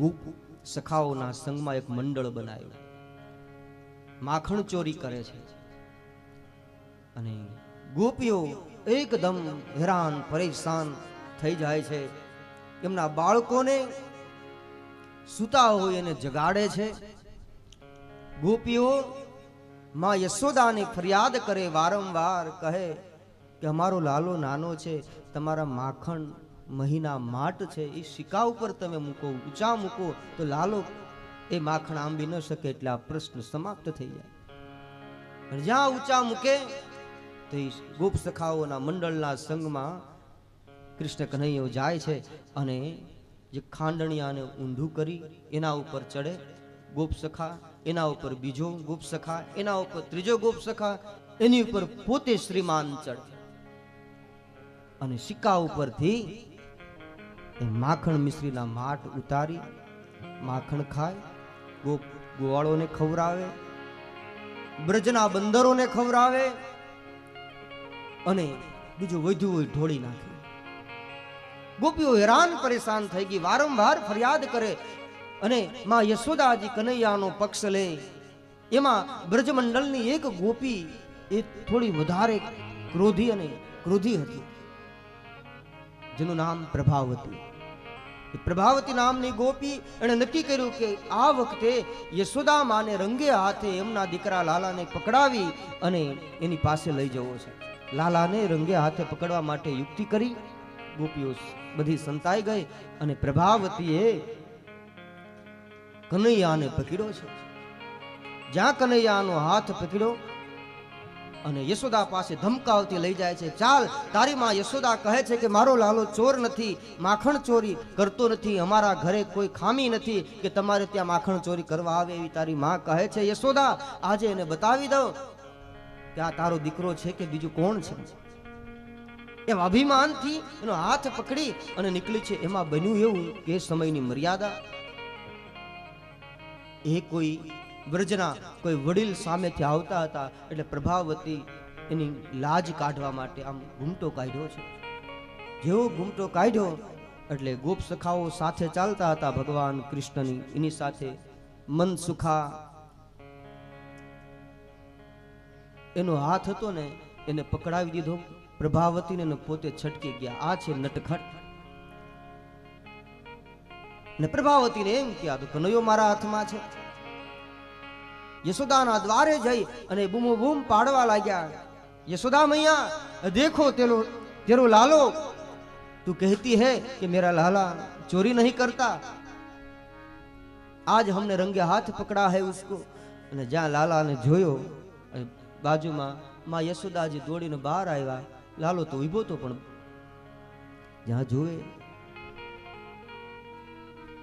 ગોપ સખાઓના સંગમાં એક મંડળ બનાવ્યું, માખણ ચોરી કરે છે. અને ગોપીઓ એકદમ હેરાન પરેશાન થઈ જાય છે. એમના બાળકોને સૂતા હોય એને જગાડે છે. ગોપીઓ માં યશોદાની ફરિયાદ કરે, વારંવાર કહે કે અમારો લાલો નાનો છે, તમારા માખણ મહિના માટ છે, એ સિક્કા ઉપર તમે મૂકો, ઊંચા મૂકો તો લાલો એ માખણ આંબી ન શકે. એટલે આ પ્રશ્ન સમાપ્ત થઈ જાય. અને જ્યાં ઊંચા મૂકે તો એ ગોપ સખાઓના મંડળના સંગમાં કૃષ્ણ કન્હૈયો જાય છે અને જે ખાંડણિયાને ઊંધું કરી એના ઉપર ચડે ગોપ સખા, એના ઉપર બીજો ગોપ સખા, એના ઉપર ત્રીજો ગોપ સખા, એની ઉપર પોતે શ્રીમાન ચડે અને સિક્કા ઉપરથી એ માખણ મિશ્રીના માટ ઉતારી માખણ ખાય, ગોપ ગોવાળોને ખવરાવે, બ્રજના બંદરોને ખવરાવે અને બીજું વધ્યું હોય ઢોળી નાખે. ગોપીઓ હેરાન પરેશાન થઈ ગઈ, વારંવાર ફરિયાદ કરે અને માં યશોદાજી કનૈયાનો પક્ષ લે. એમાં બ્રજમંડળની એક ગોપી એ થોડી વધારે ક્રોધી હતી, જેનું નામ પ્રભાવતી. પ્રભાવતી નામની ગોપી એણે નક્કી કર્યું કે આ વખતે યશોદા માને રંગે હાથે એમના દીકરા લાલાને પકડાવી અને એની પાસે લઈ જવો છે. લાલાને રંગે હાથે પકડવા માટે યુક્તિ કરી. ગોપીઓ બધી સંતાઈ ગઈ અને પ્રભાવતીએ કનૈયાને પકડ્યો છે. જ્યાં કનૈયાનો હાથ પકડ્યો અને યશોદા પાસે ધમકાવતી લઈ જાય છે. ચાલ, તારી માં યશોદા કહે છે કે મારો લાલો ચોર નથી, માખણ ચોરી કરતો નથી, અમારા ઘરે કોઈ ખામી નથી કે તમારે ત્યાં માખણ ચોરી કરવા આવે એવી તારી માં કહે છે. યશોદા, આજે એને બતાવી દો કે આ તારો દીકરો છે કે બીજું કોણ છે. એમ અભિમાનથી એનો હાથ પકડી અને નીકળી છે. એમાં બન્યું એવું કે સમયની મર્યાદા, એ કોઈ વ્રજના કોઈ વડીલ સામેથી આવતા હતા એટલે પ્રભાવતી એની લાજ કાઢવા માટે આમ ઘૂમટો કાઢ્યો છે. જેવો ઘૂમટો કાઢ્યો એટલે ગોપ સખાઓ સાથે ચાલતા હતા ભગવાન કૃષ્ણની, એની સાથે મનસુખા એનો હાથ હતો ને એને પકડાવી દીધો પ્રભાવતીને, પોતે છટકી ગયા. આ છે નટખટ. ને પ્રભાવતીને એમ કે આ તો કનૈયો મારા હાથમાં છે. યશોદાના દ્વારે જઈ અને બૂમો બૂમ પાડવા લાગ્યા, યશોदा मैया देखो तेरो लालो, तू कहती है कि मेरा लाला चोरी नहीं करता, आज हमने रंगे हाथ पकड़ा है उसको. અને જ્યાં લાલાને જોયો બાજુમાં માં યશોદાજી દોડીને બહાર આવ્યા. લાલો તો ઊભો તો પણ જ્યાં જોવે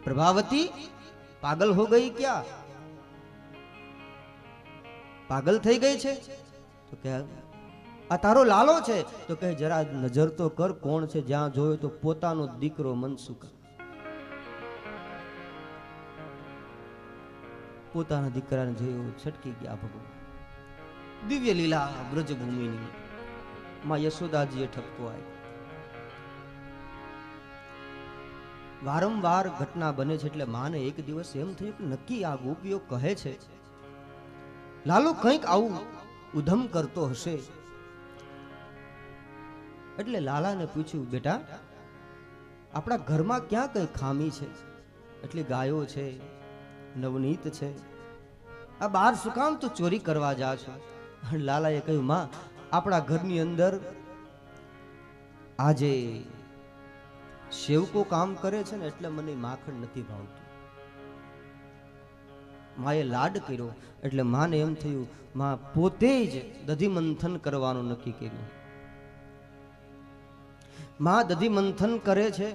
પ્રભાવતી પાગલ હો ગઈ, ક્યાં પાગલ થઈ ગઈ છે? તો કે આ તારો લાલો છે. તો કહે જરા નજર તો કર કોણ છે. જ્યાં જોયો તો પોતાનો દીકરો મનસુખા, પોતાના દીકરાને જોયો છટકી ગયા. ભગવાન દિવ્ય લીલા બ્રજભૂમિની માં યશોદાજીએ ઠપકો આવી. વારંવાર ઘટના બને છે એટલે માને એક દિવસ એમ થયું કે નક્કી આ ગોપીઓ કહે છે લાલો કંઈક આવું ઉધમ કરતો હશે. એટલે લાલાને પૂછ્યું, બેટા આપણા ઘરમાં ક્યાં કઈ ખામી છે? એટલી ગાયો છે, નવનીત છે, આ બહાર શું કામ તું ચોરી કરવા જા છો? લાલાએ કહ્યું, માં આપણા ઘરની અંદર આજે સેવકો કામ કરે છે ને એટલે મને માખણ નથી ભાવતું. માએ લાડ કર્યો એટલે માને એમ થયું માં પોતે જ દધી મંથન કરવાનું નક્કી કર્યું. માં દધી મંથન કરે છે